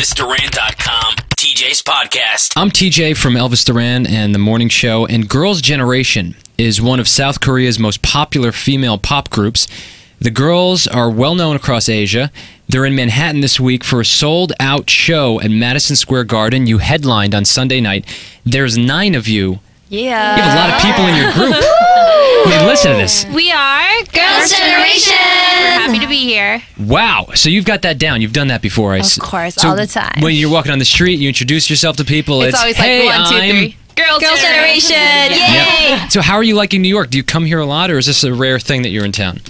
ElvisDuran.com, TJ's podcast. I'm TJ from Elvis Duran and The Morning Show, and Girls' Generation is one of South Korea's most popular female pop groups. The girls are well known across Asia. They're in Manhattan this week for a sold-out show at Madison Square Garden. You headlined on Sunday night. There's 9 of you. Yeah. You have a lot of people in your group. I mean, listen to this. We are Girls' Generation. We're happy to be here. Wow. So you've got that down. You've done that before. Of course, so all the time. When you're walking on the street, you introduce yourself to people. It's always like, hey, 1, 2, 3. Girls' Generation. Yay! Yep. So how are you liking New York? Do you come here a lot, or is this a rare thing that you're in town?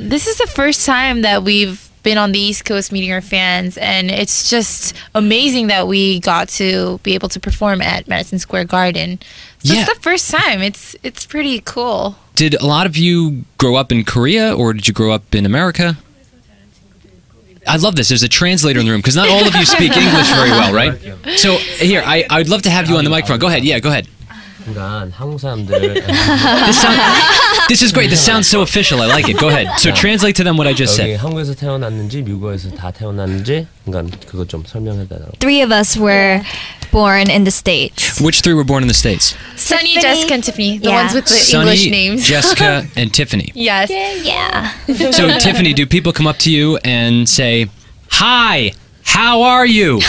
This is the first time that we've been on the East Coast meeting our fans, and it's just amazing that we got to be able to perform at Madison Square Garden. So it's the first time. It's pretty cool. Did a lot of you grow up in Korea, or did you grow up in America? I love this. There's a translator in the room, because not all of you speak English very well, right? So here, I'd love to have you on the microphone. Go ahead. Yeah, go ahead. 한국 사람들. This is great. This sounds so official. I like it. Go ahead. So translate to them what I just said. 한국에서 태어났는지 미국에서 다 태어났는지 그러니까 그거 좀 설명해달라고. 3 of us were born in the States. Which 3 were born in the States? Sunny, Jessica, and Tiffany. The ones with the Sunny, English names. Jessica, and Tiffany. Yes. Yeah. So Tiffany, do people come up to you and say, "Hi, how are you?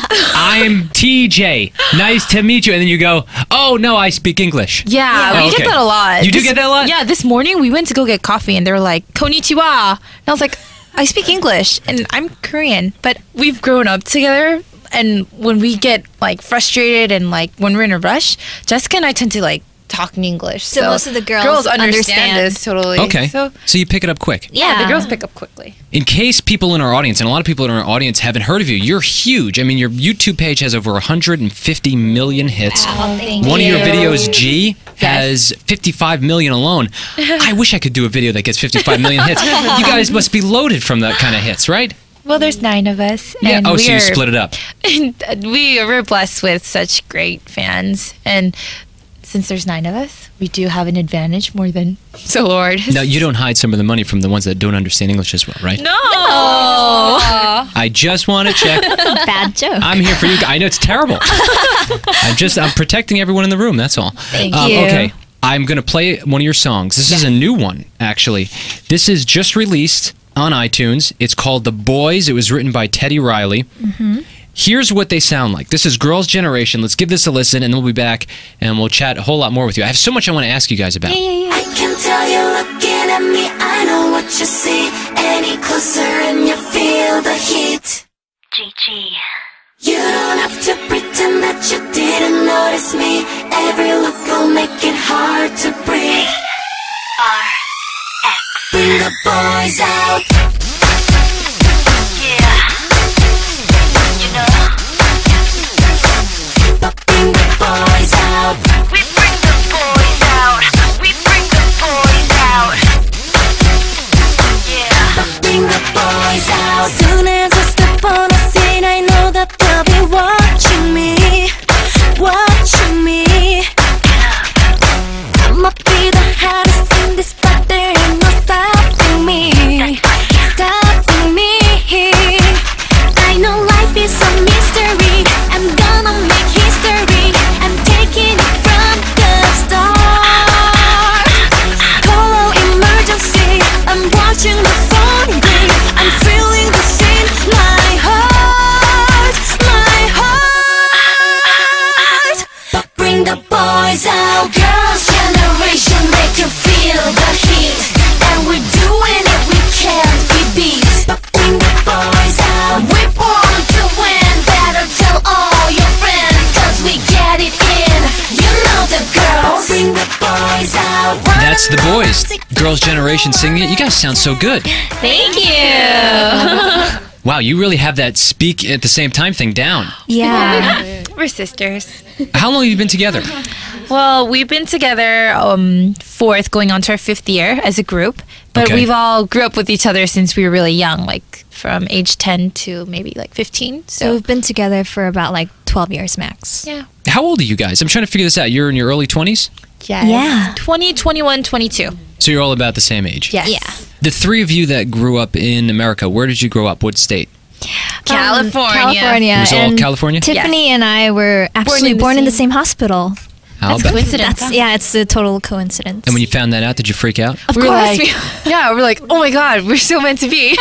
I'm TJ. Nice to meet you." And then you go, "Oh, no, I speak English." Yeah, we get that a lot. You do get that a lot? Yeah, this morning we went to go get coffee and they were like, "Konnichiwa." And I was like, I speak English and I'm Korean, but we've grown up together. And when we get like frustrated and like when we're in a rush, Jessica and I tend to like talk in English. So most of the girls understand this totally. Okay. So you pick it up quick. Yeah, the girls pick up quickly. In case people in our audience, and a lot of people in our audience haven't heard of you, you're huge. I mean, your YouTube page has over 150 million hits. Wow, thank One you. of your videos, G, has 55 million alone. I wish I could do a video that gets 55 million hits. You guys must be loaded from that kind of hits, right? Well, there's 9 of us. Yeah. And Oh, so you split it up. We're blessed with such great fans. And since there's 9 of us, we do have an advantage more than solo artists. Now, you don't hide some of the money from the ones that don't understand English as well, right? No! I just want to check. Bad joke. I'm here for you. I know it's terrible. I'm protecting everyone in the room, that's all. Thank you. Okay, I'm going to play one of your songs. This is a new one, actually. This is just released on iTunes. It's called The Boys. It was written by Teddy Riley. Here's what they sound like. This is Girls' Generation. Let's give this a listen, and then we'll be back, and we'll chat a whole lot more with you. I have so much I want to ask you guys about. I can tell you looking at me, I know what you see. Any closer and you feel the heat. GG. You don't have to pretend that you didn't notice me. Every look will make it hard to breathe. RX. Bring the boys out. Yeah. You know. Bring the boys out. We bring the boys out. We bring the boys out. Yeah. Bring the boys out. Soon as I step on the scene, I know that they'll be watching me. Watching me. I'ma be the hottest in this spot. There ain't no stopping me. Stopping me. I know life is a mystery. I'm gonna make history. I'm taking it from the start. Call emergency. I'm watching the phone ring. I'm feeling the scene. My heart. Bring the boys out. Girls' generation, make you feel the heat. And we're doing it, we can't be beat. Bring the boys out. We're born to win. Better tell all your friends, 'cause we get it in. You know the girls. Bring the boys out. That's The Boys. Girls' Generation singing it. You guys sound so good. Thank you. Wow, you really have that speak at the same time thing down. Yeah. We're sisters. How long have you been together? Well, we've been together 4th, going on to our 5th year as a group. But Okay. we've all grew up with each other since we were really young, like from age 10 to maybe like 15. So we've been together for about like 12 years max. Yeah. How old are you guys? I'm trying to figure this out. You're in your early 20s? Yeah. 20, 21, 22. So you're all about the same age. Yes. Yeah. The 3 of you that grew up in America, where did you grow up? What state? California. California. It was all and California? Tiffany and I were actually born in the same hospital. How That's about? coincidence. That's yeah, it's a total coincidence. And when you found that out, did you freak out? of We're course, like, yeah, we're like, oh my god, we're so meant to be.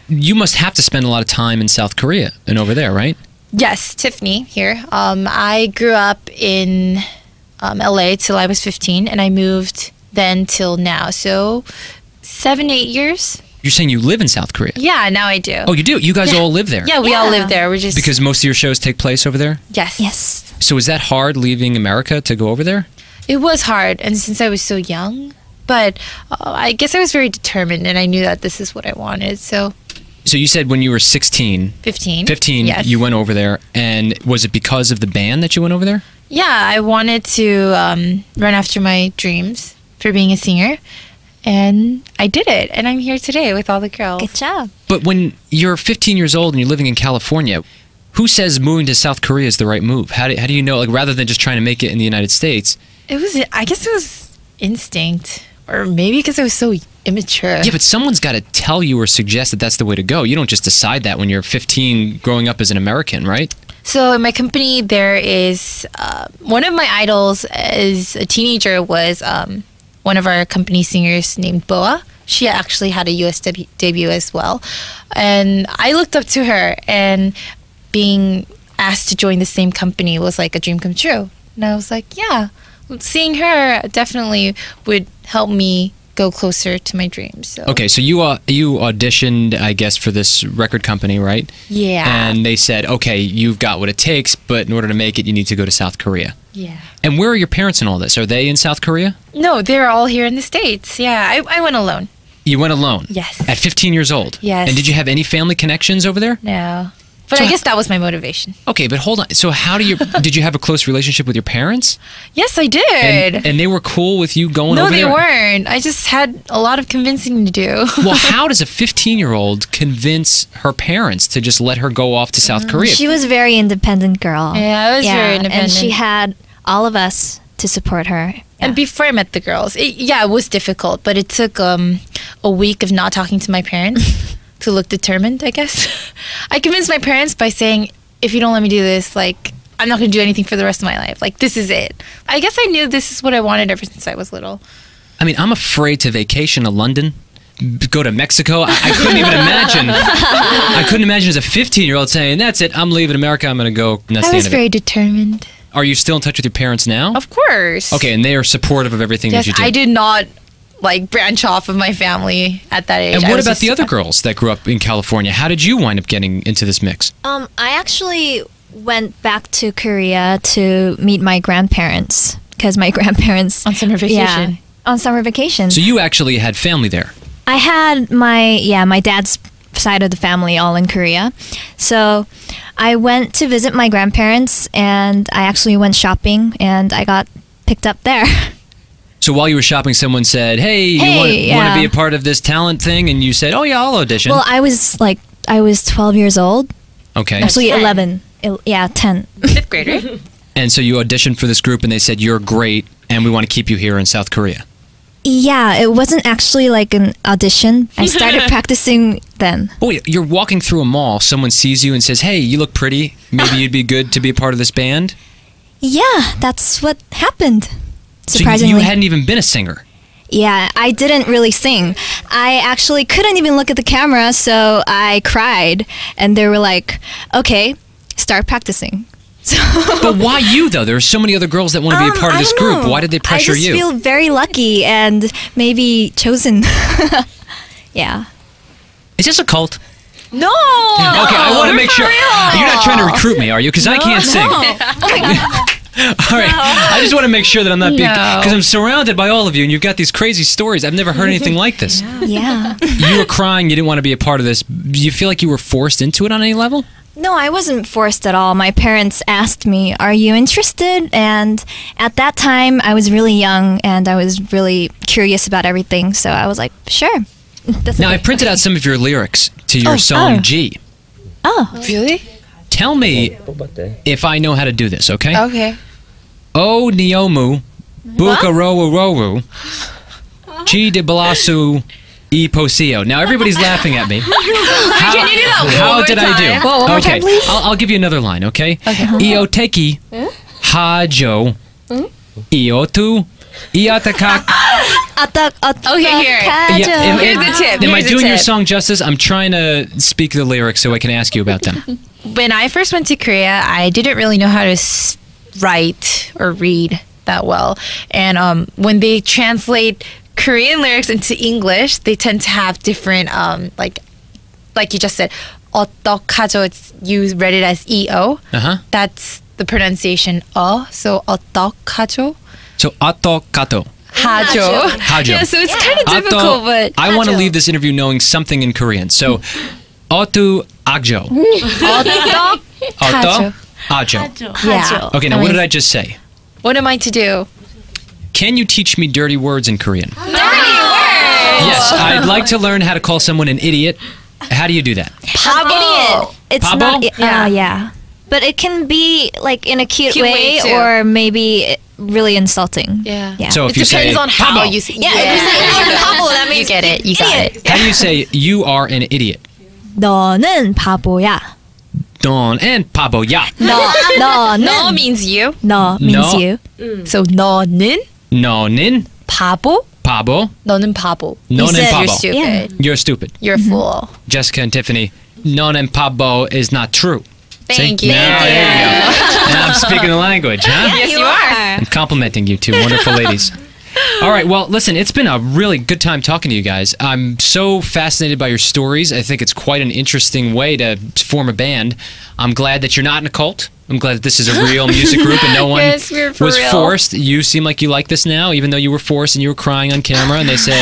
You must have to spend a lot of time in South Korea and over there, right? Yes, Tiffany here. I grew up in LA till I was 15, and I moved then till now. So 7-8 years. You're saying you live in South Korea? Yeah, now I do. Oh, you do? You guys all live there? Yeah, we all Yeah. live there. We're just Because most of your shows take place over there? yes, yes. So is that hard leaving America to go over there? It was hard, and since I was so young, but I guess I was very determined, and I knew that this is what I wanted. So So you said when you were 16, 15. 15, Yes. you went over there, and was it because of the band that you went over there? Yeah, I wanted to run after my dreams for being a singer, and I did it, and I'm here today with all the girls. Good job. But when you're 15 years old and you're living in California, who says moving to South Korea is the right move? How do you know, like, rather than just trying to make it in the United States? I guess it was instinct, or maybe because I was so immature. Yeah, but someone's got to tell you or suggest that that's the way to go. You don't just decide that when you're 15 growing up as an American, right? So in my company, there is one of my idols as a teenager was one of our company singers named Boa. She actually had a US debut as well. And I looked up to her, and being asked to join the same company was like a dream come true. And I was like, yeah, seeing her definitely would help me go closer to my dreams. So. Okay, so you auditioned, I guess, for this record company, right? Yeah. And they said, okay, you've got what it takes, but in order to make it, you need to go to South Korea. Yeah. And where are your parents in all this? Are they in South Korea? No, they're all here in the States. Yeah, I went alone. You went alone? Yes. At 15 years old? Yes. And did you have any family connections over there? No. But So I guess that was my motivation. Okay, but hold on. So how did you have a close relationship with your parents? Yes, I did. And they were cool with you going no, over they there? weren't. I just had a lot of convincing to do. Well, how does a 15-year-old convince her parents to just let her go off to South Korea? She was a very independent girl. Yeah, I was very independent. And she had all of us to support her. And before I met the girls, it was difficult, but it took a week of not talking to my parents to look determined, I guess. I convinced my parents by saying, if you don't let me do this, like, I'm not going to do anything for the rest of my life. Like, this is it. I guess I knew this is what I wanted ever since I was little. I mean, I'm afraid to vacation to London, go to Mexico. I couldn't even imagine. I couldn't imagine as a 15-year-old saying, that's it, I'm leaving America, I'm going to go. And that's I the was end of it. very determined. Are you still in touch with your parents now? Of course. Okay, and they are supportive of everything Yes, that you do. I did not, like, branch off of my family at that age. And I what was about just- the other girls that grew up in California? How did you wind up getting into this mix? I actually went back to Korea to meet my grandparents because my grandparents On summer vacation. Yeah, on summer vacation. So you actually had family there. I had my dad's side of the family all in Korea. So I went to visit my grandparents and I actually went shopping and I got picked up there. So while you were shopping, someone said, hey, you want to yeah. be a part of this talent thing? And you said, oh, yeah, I'll audition. Well, I was 12 years old. Okay. Actually 10. 11. Yeah, 10. Fifth grader. And so you auditioned for this group and they said, you're great and we want to keep you here in South Korea. Yeah, it wasn't actually like an audition. I started practicing then. Oh, yeah, you're walking through a mall, someone sees you and says, hey, you look pretty. Maybe you'd be good to be a part of this band. Yeah, that's what happened. So Surprisingly. you hadn't even been a singer. Yeah, I didn't really sing. I actually couldn't even look at the camera, so I cried. And they were like, okay, start practicing. So, But why you, though? There are so many other girls that want to be a part of I this don't group. know. Why did they pressure I just you? feel very lucky and maybe chosen. Yeah. Is this a cult? No. Okay, I want to make sure. real. You're not trying to recruit me, are you? Because I can't sing. All right. I just want to make sure that I'm not being... No. Because I'm surrounded by all of you, and you've got these crazy stories. I've never heard anything like this. Yeah. You were crying. You didn't want to be a part of this. Do you feel like you were forced into it on any level? No, I wasn't forced at all. My parents asked me, are you interested? And at that time, I was really young and I was really curious about everything. So I was like, sure. That's Now, okay. I printed out some of your lyrics to your Oh, song oh. G. Oh, Really? Tell me 뽑았대. if I know how to do this, okay? Okay. O Niomu, Buka Rowu Rowu, Chi de Balasu, Iposio. Now everybody's laughing at me. Can you do that one How more did I do? time? One more Okay, time, please. I'll give you another line, okay? Ioteki hajo iotu iatakak. Okay, here. Here's the tip. Am I Here's the doing your tip. song justice? I'm trying to speak the lyrics so I can ask you about them. When I first went to Korea, I didn't really know how to write or read that well. And when they translate Korean lyrics into English, they tend to have different, like you just said, 어떡하죠? You read it as EO. Uh-huh. That's the pronunciation so 어떡하죠? So attokato. 하죠. 하죠. Yeah, so it's kind of difficult, but I want to leave this interview knowing something in Korean. So otu agjo. 어떡하죠. Ajo. Yeah. Okay, now what did I just say? What am I to do? Can you teach me dirty words in Korean? Yes, I'd like to learn how to call someone an idiot. How do you do that? 바보. It's Pabo? not. Yeah. Yeah. But it can be like in a cute, Cute way way, too. or maybe really insulting. Yeah. Yeah. So if It you say depends on how "Pabo," you say. Yeah, if you say 바보, that means you get it. You got it. how do you say you are an idiot? 너는 바보야. Don and paboya. No 너는 means you. 너 means No. you. So 너는 Nonin 바보. pabo. 너는 바보. Nonin said You're pabo. stupid. You're stupid. You're a fool. Jessica and Tiffany, nonin pabo is not true. Thank See? you. Now, there you go. Now I'm speaking the language, huh? Yes, you are. I'm complimenting you two wonderful ladies. All right, well, listen, it's been a really good time talking to you guys. I'm so fascinated by your stories. I think it's quite an interesting way to form a band. I'm glad that you're not in a cult. I'm glad that this is a real music group and no one Yes, we're for was real. forced. You seem like you like this now, even though you were forced and you were crying on camera and they said,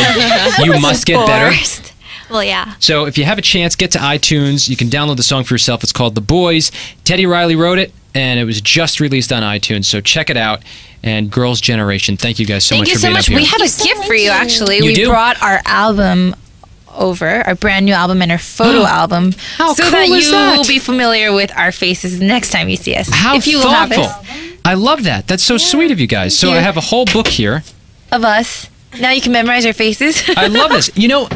you must get better. Forced. Well, yeah. So if you have a chance, get to iTunes. You can download the song for yourself. It's called The Boys. Teddy Riley wrote it, and it was just released on iTunes. So check it out. And Girls' Generation, thank you guys so Thank much you for so being much. up here. We have a gift for you, actually. You We do? brought our album over, our brand new album and our photo album, How so cool that is you that? will be familiar with our faces next time you see us. How if you thoughtful. will have us, I love that. That's so sweet of you guys. So you. I have a whole book here. of us. Now you can memorize our faces. I love this. You know,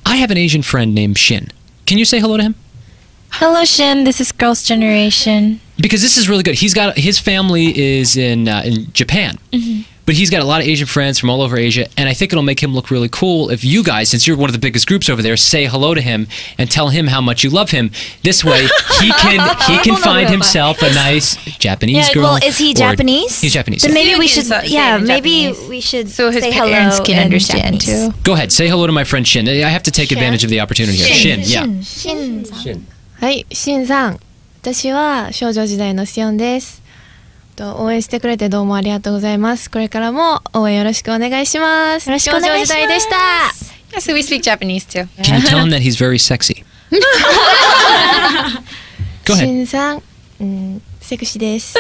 I have an Asian friend named Shin. Can you say hello to him? Hello, Shin. This is Girls' Generation. Because this is really good. He's got his family is in Japan, but he's got a lot of Asian friends from all over Asia, and I think it'll make him look really cool if you guys, since you're one of the biggest groups over there, say hello to him and tell him how much you love him. This way, he can find himself a nice Japanese girl. Well, is he or- Japanese? He's Japanese. Then maybe You we can should. say Yeah, it in maybe Japanese. we should. So his say parents hello can in understand Japanese. too. Go ahead, say hello to my friend Shin. I have to take advantage of the opportunity here. Shin, yeah. はい、しんさん。私は少女時代のしおんです。応援してくれてどうもありがとうございます。これからも応援よろしくお願いします。よろしくお願いします。少女時代でした。 Yeah, so we speak Japanese too. Can you tell him that he's very sexy? Go し ahead. んさん、セクシーです。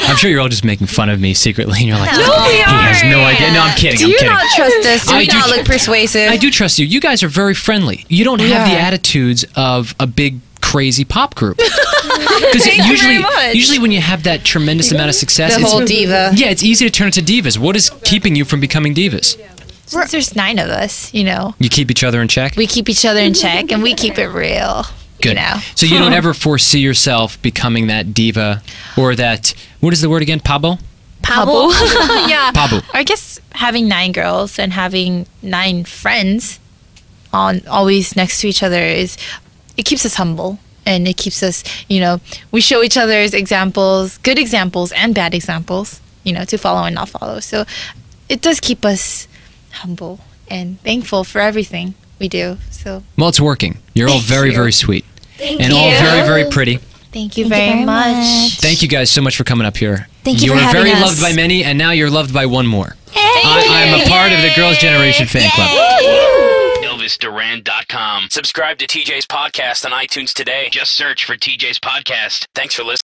I'm sure you're all just making fun of me secretly, and you're like, he has no idea. No, I'm kidding. Do I'm you kidding. not trust us? Do I we do not tr- look persuasive? I do trust you. You guys are very friendly. You don't have the are. attitudes of a big crazy pop group. Because Thank you very much. usually when you have that tremendous amount of success, The it's, whole diva. yeah, it's easy to turn into divas. What is keeping you from becoming divas? Since there's 9 of us, you know, You keep each other in check. we keep each other in check and we keep it real. Good. You know. So you don't ever foresee yourself becoming that diva or that. What is the word again? Pabo. Pabo. Yeah. Pabo. I guess having 9 girls and having 9 friends on always next to each other it keeps us humble and it keeps us, you know, we show each other's examples, good examples and bad examples, you know, to follow and not follow. So it does keep us humble and thankful for everything we do. So Well, it's working. You're all Thank very, you. very sweet. thank And all very, very pretty. Thank you Thank you very very much. Thank you guys so much for coming up here. Thank you You for were having very us. loved by many, and now you're loved by one more. I'm a part of the Girls' Generation fan club. ElvisDuran.com. Subscribe to TJ's podcast on iTunes today. Just search for TJ's podcast. Thanks for listening.